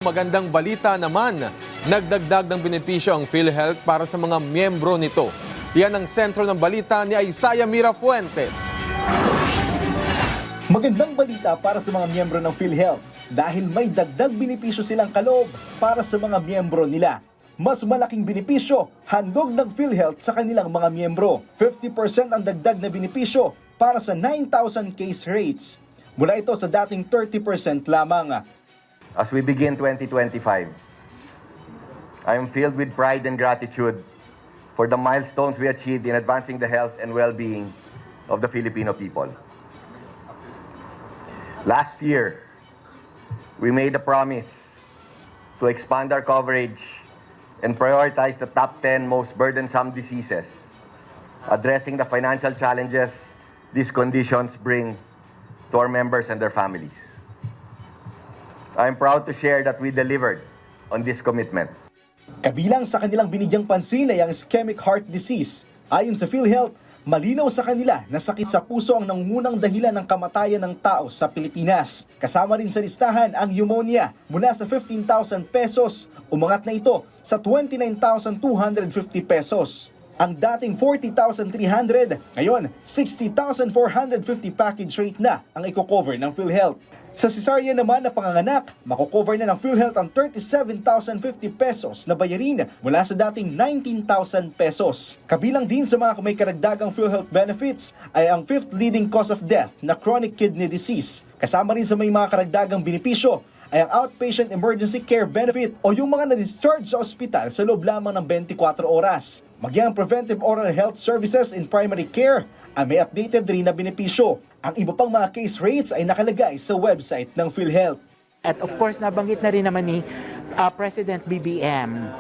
Magandang balita naman, nagdagdag ng benepisyo ang PhilHealth para sa mga miyembro nito. Yan ang sentro ng balita ni Isaiah Mirafuentes. Magandang balita para sa mga miyembro ng PhilHealth dahil may dagdag benepisyo silang kaloob para sa mga miyembro nila. Mas malaking benepisyo, handog ng PhilHealth sa kanilang mga miyembro. 50% ang dagdag na benepisyo para sa 9,000 case rates. Mula ito sa dating 30% lamang. As we begin 2025, I am filled with pride and gratitude for the milestones we achieved in advancing the health and well-being of the Filipino people. Last year, we made a promise to expand our coverage and prioritize the top 10 most burdensome diseases, addressing the financial challenges these conditions bring to our members and their families. I am proud to share that we delivered on this commitment. Kabilang sa kanilang binigyang pansin ay ang ischemic heart disease. Ayon sa PhilHealth, malinaw sa kanila na sakit sa puso ang nangungunang dahilan ng kamatayan ng tao sa Pilipinas. Kasama rin sa listahan ang pneumonia. Mula sa 15,000 pesos, umangat na ito sa 29,250 pesos. Ang dating 40,300, ngayon 60,450 package rate na ang i-cover ng PhilHealth. Sa cesarean naman na panganganak, makocover na ng PhilHealth ang 37,050 pesos na bayarin mula sa dating 19,000 pesos. Kabilang din sa mga may karagdagang PhilHealth benefits ay ang 5th leading cause of death na chronic kidney disease. Kasama rin sa may mga karagdagang benepisyo ay ang outpatient emergency care benefit o yung mga na-discharge sa ospital sa loob lamang ng 24 oras. Maging ang preventive oral health services in primary care ay may updated rin na benepisyo. Ang iba pang mga case rates ay nakalagay sa website ng PhilHealth. At of course, nabanggit na rin naman ni President BBM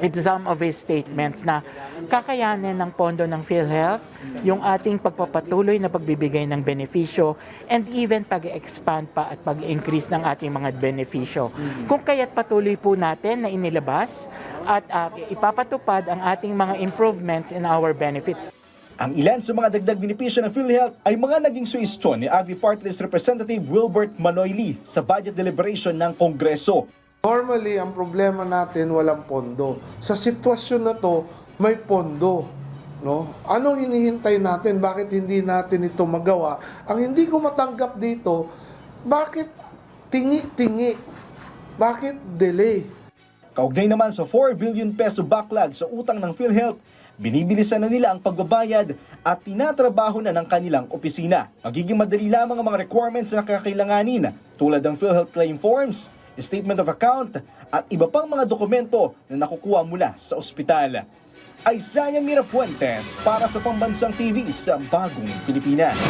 in some of his statements na kakayanin ng pondo ng PhilHealth yung ating pagpapatuloy na pagbibigay ng benepisyo and even pag-expand pa at pag-increase ng ating mga benepisyo. Kung kaya't patuloy po natin na inilabas at ipapatupad ang ating mga improvements in our benefits. Ang ilan sa mga dagdag benepisyo ng PhilHealth ay mga naging suhestyon ni Agri-Party List Representative Wilbert Manoyli sa budget deliberation ng Kongreso. Normally, ang problema natin walang pondo. Sa sitwasyon na to, may pondo. No? Anong hinihintay natin? Bakit hindi natin ito magawa? Ang hindi ko matanggap dito, bakit tingi-tingi? Bakit delay? Kaugnay naman sa 4 billion peso backlog sa utang ng PhilHealth, binibilisan na nila ang pagbabayad at tinatrabaho na ng kanilang opisina. Magiging madali lamang ang mga requirements na kakailanganin tulad ng PhilHealth claim forms, statement of account at iba pang mga dokumento na nakukuha mula sa ospital. Isaiah Mirafuentes para sa Pambansang TV sa Bagong Pilipinas.